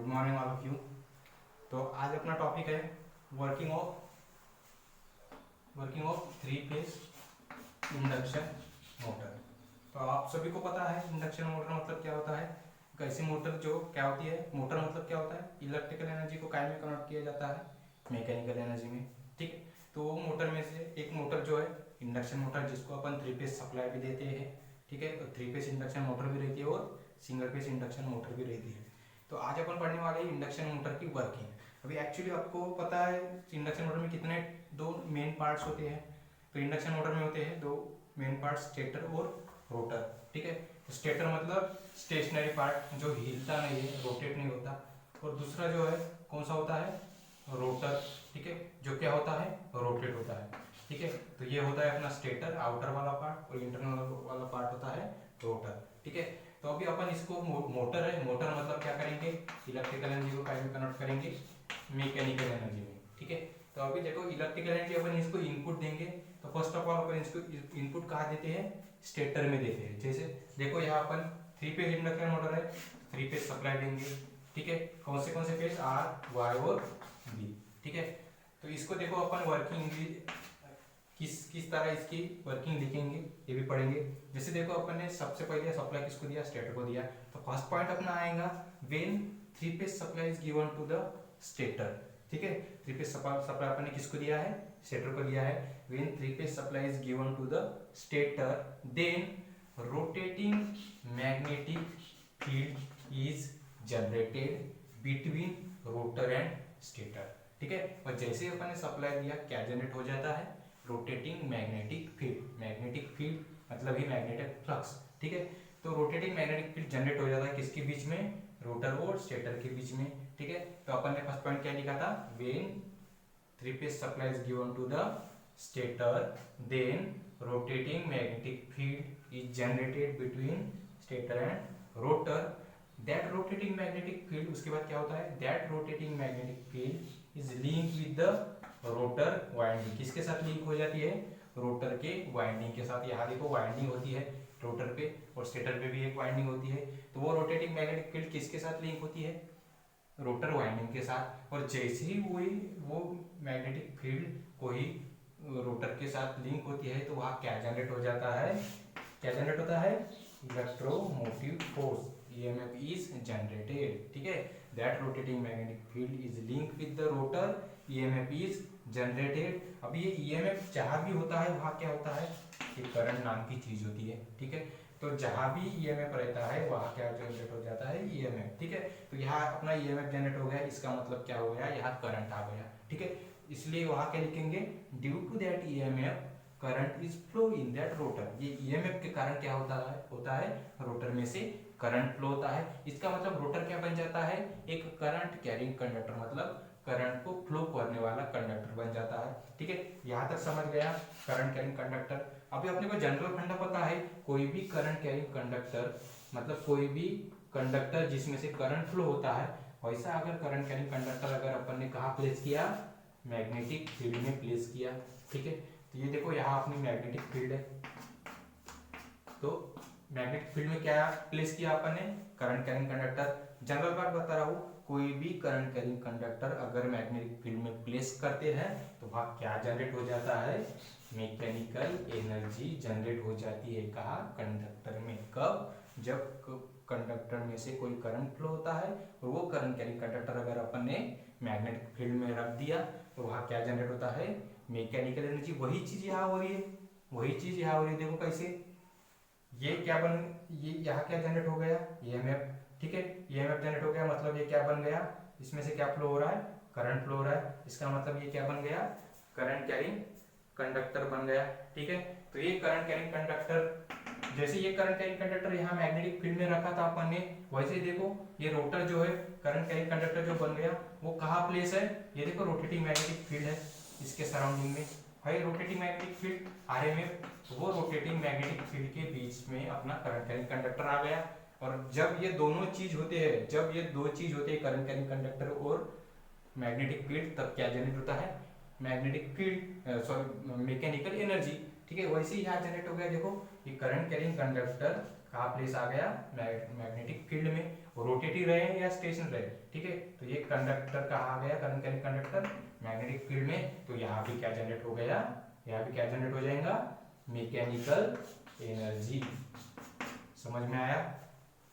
Good morning all of you. तो आज अपना टॉपिक है working of three phase induction motor. तो आप सभी को पता है इंडक्शन मोटर मतलब क्या होता है। एक ऐसी मोटर जो क्या होती है, मोटर मतलब क्या होता है, इलेक्ट्रिकल एनर्जी को काय में कन्वर्ट किया जाता है, मैकेनिकल एनर्जी में। ठीक है, तो वो मोटर में से एक मोटर जो है इंडक्शन मोटर, जिसको अपन थ्री फेज सप्लाई भी देते हैं। ठीक है, तो थ्री फेज इंडक्शन मोटर भी रहती है और सिंगल फेज इंडक्शन मोटर भी रहती है। तो आज अपन पढ़ने वाले हैं इंडक्शन मोटर की वर्किंग। अभी एक्चुअली आपको पता है इंडक्शन मोटर में कितने दो मेन पार्ट्स होते हैं। तो इंडक्शन मोटर में होते हैं दो मेन पार्ट्स, स्टेटर और रोटर। ठीक है, स्टेटर मतलब स्टेशनरी पार्ट जो हिलता नहीं है, रोटेट नहीं होता। और दूसरा जो है कौन सा होता है, रोटर। ठीक है, जो क्या होता है, रोटेट होता है। ठीक है, तो ये होता है अपना स्टेटर आउटर वाला पार्ट, और इंटरनल वाला पार्ट होता है रोटर। ठीक है, तो अभी अपन इसको मोटर है, मोटर मतलब क्या करेंगे, इलेक्ट्रिकल एनर्जी को कैसे कन्वर्ट करेंगे मैकेनिकल एनर्जी में। ठीक है, तो अभी देखो इलेक्ट्रिकल एनर्जी अपन इसको इनपुट देंगे, तो फर्स्ट ऑफ ऑल अपन इसको इनपुट कहाँ देते हैं, स्टेटर में देते हैं। जैसे देखो यहाँ अपन थ्री फेज इंडक्शन मोटर है, थ्री फेज सप्लाई देंगे। ठीक है, कौन से फेज, आर वाई और बी। ठीक है, तो इसको देखो अपन वर्किंग किस तरह इसकी वर्किंग लिखेंगे ये भी पढ़ेंगे। जैसे देखो अपन ने सबसे पहले सप्लाई किसको दिया, स्टेटर को दिया। तो फर्स्ट पॉइंट अपना आएगा when three phase supply is given to the stator. ठीक है, थ्री फेज सप्लाई अपन ने किसको दिया है, स्टेटर को दिया है। When three phase supply is given to the stator then rotating magnetic field is generated between rotor and stator. ठीक है, और जैसे अपन ने सप्लाई दिया क्या जनरेट हो जाता है, rotating magnetic field. Magnetic field मतलब ही मैग्नेटिक फ्लक्स। ठीक है, तो रोटेटिंग मैग्नेटिक फील्ड जनरेट हो जाता है किसके बीच में, रोटर और स्टेटर के बीच में। ठीक है, तो अपन ने फर्स्ट पॉइंट क्या लिखा था, when three phase supply is given to the stator then rotating magnetic field is generated between stator and rotor. That rotating magnetic field, उसके बाद क्या होता है, that rotating magnetic field is link with the rotor winding. किसके साथ link हो जाती है, रोटर के वाइंडिंग के साथ। यहाँ देखो वाइंडिंग होती है रोटर पे और स्टेटर पे भी एक वाइंडिंग होती है। तो वो रोटेटिंग मैग्नेटिक फील्ड किसके साथ लिंक होती है, रोटर वाइंडिंग के साथ। और जैसे ही वो मैग्नेटिक फील्ड कोई रोटर के साथ लिंक होती है तो वहाँ क्या जनरेट हो जाता है, क्या जनरेट होता है, electromotive force EMF is generated. ठीक है, that rotating magnetic field is linked with the rotor, EMF is generated. अब ये EMF जहाँ भी होता है वहाँ क्या होता है, एक करंट नाम की चीज होती है। ठीक है, तो जहाँ भी EMF रहता है वहाँ क्या जनरेट हो जाता है, EMF। ठीक है, तो यहाँ अपना EMF जनरेट हो गया, इसका मतलब क्या हो गया, यहाँ करंट आ गया। ठीक है, इसलिए वहाँ क्या लिखेंगे, due to that EMF current is flow in that rotor. ये EMF के कारण क्या होता है रोटर में से करंट फ्लो होता है। इसका मतलब रोटर क्या बन जाता है, एक करंट कैरिंग कंडक्टर, मतलब करंट को फ्लो करने वाला कंडक्टर बन जाता है। ठीक है, यहाँ तक समझ गया करंट कैरिंग कंडक्टर। अभी अपने को जनरल फंडा पता है, कोई भी करंट कैरिंग कंडक्टर मतलब कोई भी कंडक्टर जिसमें से करंट फ्लो होता है, वैसा अगर करंट कैरिंग कंडक्टर अगर अपन ने कहाँ प्लेस किया, मैग्नेटिक फील्ड में प्लेस किया। ठीक है, तो ये देखो यहाँ अपनी मैग्नेटिक फील्ड है, तो मैग्नेटिक फील्ड में क्या प्लेस किया अपन ने, करंट कैरिंग कंडक्टर। जनरल बात बता रहा हूँ, कोई भी करंट कैरिंग कंडक्टर अगर मैग्नेटिक फील्ड में प्लेस करते हैं तो वहाँ क्या जनरेट हो जाता है, मैकेनिकल एनर्जी जनरेट हो जाती है। कहाँ, कंडक्टर में। कब, जब कंडक्टर में से कोई करंट फ्लो होता है और वो करंट कैरिंग कंडक्टर अगर अपन ने मैग्नेटिक फील्ड में रख दिया तो वहाँ क्या जनरेट होता है, मैकेनिकल एनर्जी। वही चीज यहाँ हो रही है, वही चीज यहाँ हो रही है। देखो कैसे, ये क्या ये यहाँ क्या जनरेट हो गया, EMF। ठीक है, EMF जनरेट हो गया, मतलब ये क्या बन गया, इसमें से क्या फ्लो हो रहा है, करंट फ्लो हो रहा है। इसका मतलब ये क्या बन गया, करंट कैरिंग कंडक्टर बन गया। ठीक है, तो ये करंट कैरिंग कंडक्टर, जैसे ये करंट कैरिंग कंडक्टर यहाँ मैग्नेटिक फील्ड में रखा था अपन ने, वैसे ही देखो ये रोटर जो है करंट कैरिंग कंडक्टर जो बन गया वो कहाँ प्लेस है, ये देखो रोटेटिंग मैग्नेटिक फील्ड है इसके सराउंडिंग में है, रोटेटिंग मैग्नेटिक फील्ड RMF। वो रोटेटिंग मैग्नेटिक फील्ड के बीच में अपना करंट कैरिंग कंडक्टर आ गया। और जब ये दोनों चीज होते हैं, जब ये दो चीज होते हैं, करंट कैरिंग कंडक्टर और मैग्नेटिक फील्ड, तब क्या जनरेट होता है, magnetic field, sorry mechanical energy. ठीक है, वैसे ही यहाँ जनरेट हो गया। देखो ये करंट कैरिंग कंडक्टर कहाँ प्लेस आ गया, मैग्नेटिक फील्ड में, रोटेटिव रहे या स्टेशन रहे, ठीक है। तो ये कंडक्टर कहाँ आ गया, current carrying conductor magnetic field में, तो यहाँ भी क्या जनरेट हो गया, यहाँ भी क्या जनरेट हो जाएगा, मैकेनिकल एनर्जी। समझ में आया,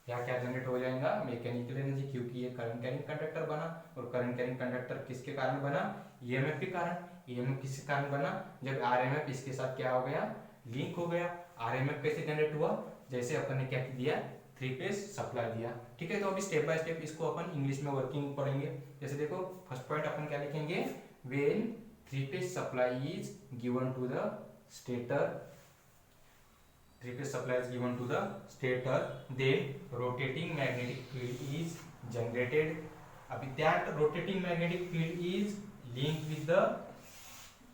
यहाँ क्या जनरेट हो जाएगा, मैकेनिकल एनर्जी, क्योंकि ये करंट कैरिंग कंडक्टर बना, और करंट कैरिंग कंडक्टर किसके कारण बना, ईएमएफ के कारण। ईएमएफ किसके कारण बना, जब आरएमएफ इसके साथ क्या हो गया, लिंक हो गया। आरएमएफ कैसे जनरेट हुआ, जैसे अपन ने क्या दिया, 3 फेज सप्लाई दिया, ठीक है। तो अभी स्टेप बाय स्टेप इसको अपन इंग्लिश में वर्किंग पढ़ेंगे। जैसे देखो फर्स्ट पॉइंट अपन क्या लिखेंगे, when 3 phase supply is given to the stator, 3 phase supply is given to the stator, then rotating magnetic field is generated. Abhi that rotating magnetic field is linked with the,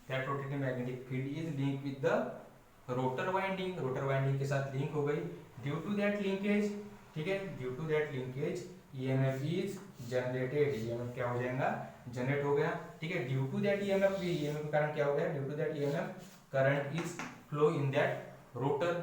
that rotating magnetic field is linked with the rotor winding, rotor winding के साथ link हो गई। Due to that linkage, ठीक है, due to that linkage EMF is generated, EMF क्या हो जाएगा, generate हो गया, ठीक है। Due to that EMF, EMF के कारण क्या हो गया, due to that EMF current is flow in that rotor,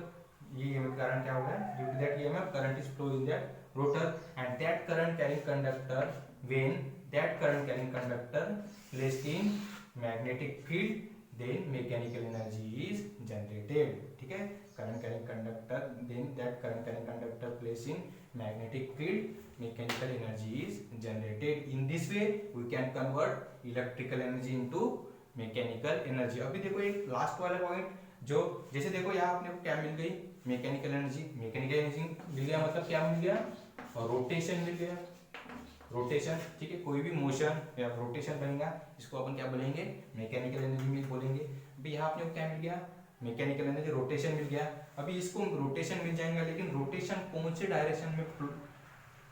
ये EMF कारण क्या हो गया, due to that EMF current is flow in that rotor, and that current carrying conductor, when that current carrying conductor placed in magnetic field, then mechanical energy is generated, ठीक है। current carrying conductor, then that current carrying conductor placed in magnetic field, mechanical energy is generated. In this way we can convert electrical energy into mechanical energy. अभी देखो एक last वाला point, जो जैसे देखो यहाँ अपने को क्या मिल गई, मैकेनिकल एनर्जी। मैकेनिकल एनर्जी मिल गया मतलब क्या मिल गया, और रोटेशन मिल गया, रोटेशन, ठीक है। कोई भी मोशन या रोटेशन बनेगा, इसको अपन क्या बोलेंगे, मैकेनिकल एनर्जी में बोलेंगे। अभी यहाँ अपने को क्या मिल गया, मैकेनिकल एनर्जी, रोटेशन मिल गया। अभी इसको रोटेशन मिल जाएगा, लेकिन रोटेशन कौन से डायरेक्शन में,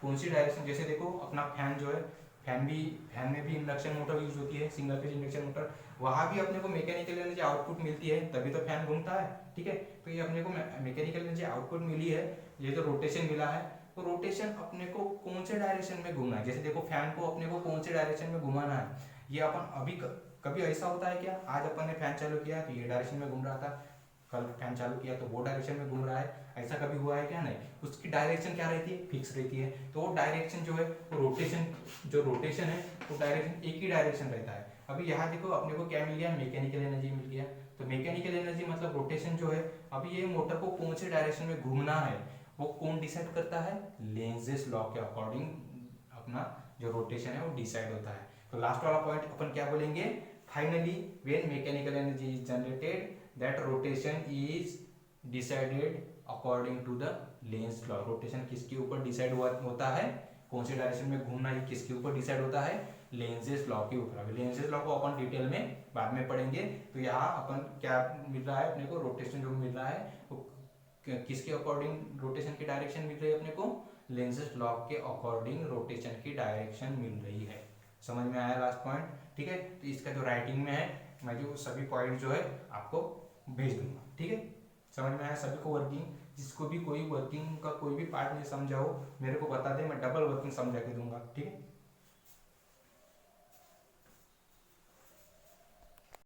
कौन सी डायरेक्शन, जैसे देखो अपना फैन जो है, फैन में भी इंडक्शन मोटर यूज होती है, सिंगल फेज इंडक्शन मोटर, वहां भी अपने को मैकेनिकल एनर्जी आउटपुट मिलती है, तभी तो फैन घूमता है, ठीक है। तो ये अपने को मैकेनिकल एनर्जी आउटपुट मिली है, ये तो रोटेशन मिला है। तो रोटेशन अपने को कौन से डायरेक्शन में घूमना है, जैसे देखो फैन को अपने को कौन से डायरेक्शन में घुमाना है, ये अपन अभी कभी ऐसा होता है क्या, आज अपन ने फैन चालू किया तो ये डायरेक्शन में घूम रहा था, कल फैन चालू किया तो वो डायरेक्शन में घूम रहा है, ऐसा कभी हुआ है क्या, नहीं। उसकी डायरेक्शन क्या रहती है, फिक्स रहती है। तो वो डायरेक्शन जो है, वो रोटेशन, जो रोटेशन है वो डायरेक्शन एक ही डायरेक्शन रहता है। अभी यहाँ देखो अपने को क्या मिल गया, मैकेनिकल एनर्जी मिल गया। तो मैकेनिकल एनर्जी मतलब रोटेशन जो है, अभी ये मोटर को कौन से डायरेक्शन में घूमना है वो कौन डिसाइड करता है, लेंजेस लॉ के अकॉर्डिंग अपना जो रोटेशन है वो डिसाइड होता है। तो लास्ट वाला पॉइंट अपन क्या बोलेंगे, finally when mechanical energy is generated, that rotation is decided according to the Lenz law. Rotation किसके ऊपर डिसाइड होता है, कौन से डायरेक्शन में घूमना है किसके ऊपर डिसाइड होता है, लेंजेस लॉ के ऊपर। अभी लेंजेस लॉ को अपन डिटेल में बाद में पढ़ेंगे। तो यहाँ अपन क्या मिल रहा है अपने को, रोटेशन जो मिल रहा है वो किसके अकॉर्डिंग रोटेशन की डायरेक्शन मिल रही है अपने को, लेंजेस लॉ के अकॉर्डिंग रोटेशन की डायरेक्शन मिल रही है। समझ में आया लास्ट पॉइंट, ठीक है। तो इसका जो राइटिंग में है, मैं जो सभी पॉइंट जो है आपको भेज दूंगा, ठीक है। समझ में आया सभी को वर्किंग, जिसको भी कोई वर्किंग का कोई भी पार्ट नहीं समझा हो मेरे को बता दे, मैं डबल वर्किंग समझा के दूंगा, ठीक है।